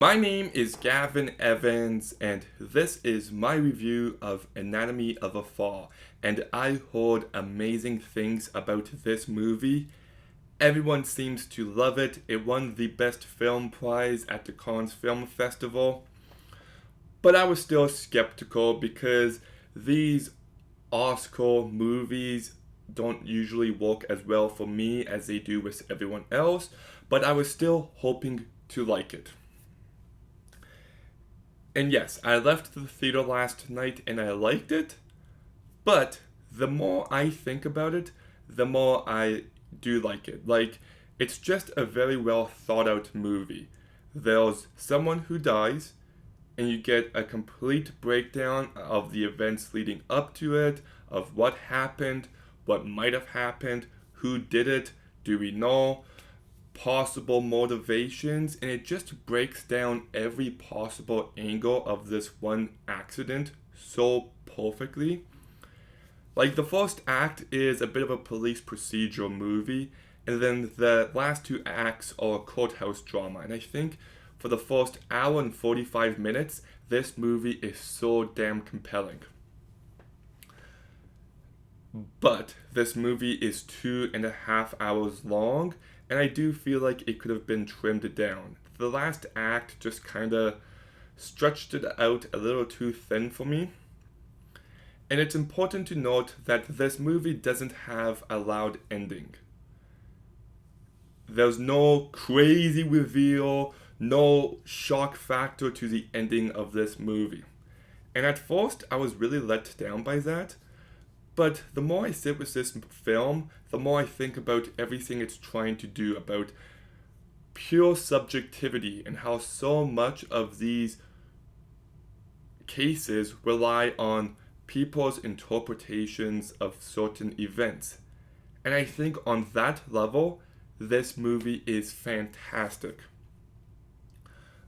My name is Gavin Evans, and this is my review of Anatomy of a Fall. And I heard amazing things about this movie. Everyone seems to love it. It won the Best Film Prize at the Cannes Film Festival. But I was still skeptical because these Oscar movies don't usually work as well for me as they do with everyone else. But I was still hoping to like it. And yes, I left the theater last night and I liked it, but the more I think about it, the more I do like it. Like, it's just a very well thought out movie. There's someone who dies, and you get a complete breakdown of the events leading up to it, of what happened, what might have happened, who did it, do we know, possible motivations, and it just breaks down every possible angle of this one accident so perfectly. Like, the first act is a bit of a police procedural movie, and then the last two acts are a courthouse drama. And I think for the first hour and 45 minutes, this movie is so damn compelling. But this movie is 2.5 hours long, and I do feel like it could have been trimmed down. The last act just kind of stretched it out a little too thin for me. And it's important to note that this movie doesn't have a loud ending. There's no crazy reveal, no shock factor to the ending of this movie. And at first, I was really let down by that. But the more I sit with this film, the more I think about everything it's trying to do, about pure subjectivity and how so much of these cases rely on people's interpretations of certain events. And I think on that level, this movie is fantastic.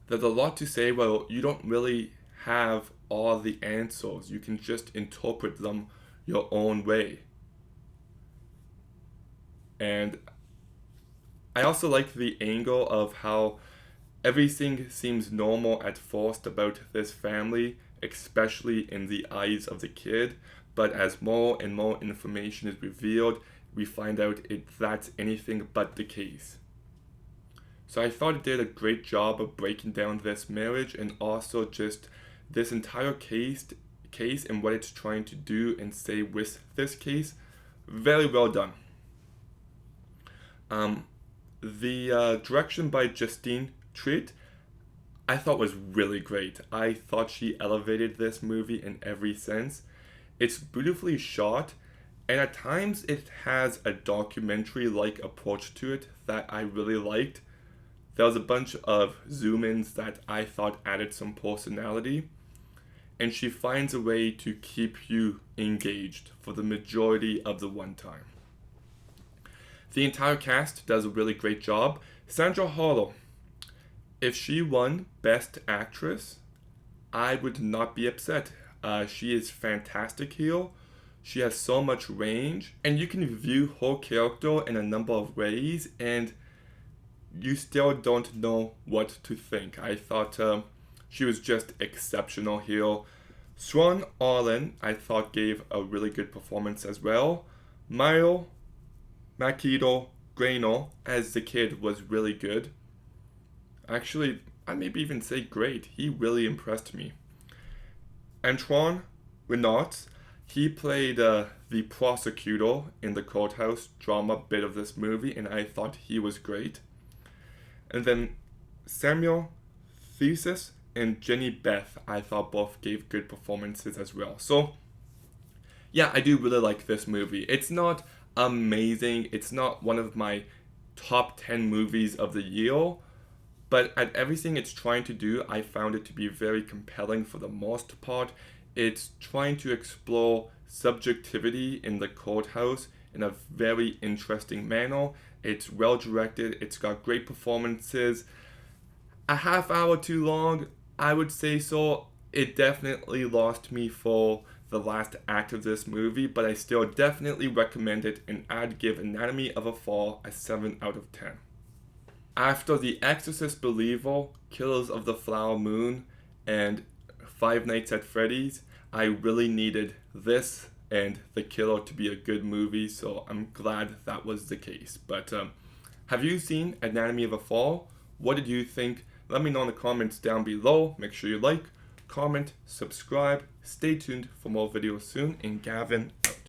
There's a lot to say, well, you don't really have all the answers, you can just interpret them your own way. And I also like the angle of how everything seems normal at first about this family, especially in the eyes of the kid, but as more and more information is revealed, we find out that's anything but the case. So I thought it did a great job of breaking down this marriage and also just this entire case and what it's trying to do and say with this case. Very well done. The direction by Justine Triet I thought was really great. I thought she elevated this movie in every sense. It's beautifully shot, and at times it has a documentary-like approach to it that I really liked. There was a bunch of zoom-ins that I thought added some personality, and she finds a way to keep you engaged for the majority of the runtime. The entire cast does a really great job. Sandra Hurley, if she won Best Actress, I would not be upset. She is fantastic here. She has so much range, and you can view her character in a number of ways, and you still don't know what to think. I thought she was just exceptional here. Swan Arlen, I thought, gave a really good performance as well. Machado-Graner as the kid was really good. Actually, I maybe even say great. He really impressed me. Antoine Renault, he played the prosecutor in the courthouse drama bit of this movie, and I thought he was great. And then Samuel Thesis and Jenny Beth, I thought both gave good performances as well. So, yeah, I do really like this movie. It's not amazing. It's not one of my top 10 movies of the year. But at everything it's trying to do, I found it to be very compelling for the most part. It's trying to explore subjectivity in the courthouse in a very interesting manner. It's well directed, it's got great performances. A half hour too long, I would say so. It definitely lost me for the last act of this movie, but I still definitely recommend it, and I'd give Anatomy of a Fall a 7 out of 10. After The Exorcist Believer, Killers of the Flower Moon, and Five Nights at Freddy's, I really needed this and The Killer to be a good movie, so I'm glad that was the case. But have you seen Anatomy of a Fall? What did you think? Let me know in the comments down below. Make sure you like, comment, subscribe. Stay tuned for more videos soon. And Gavin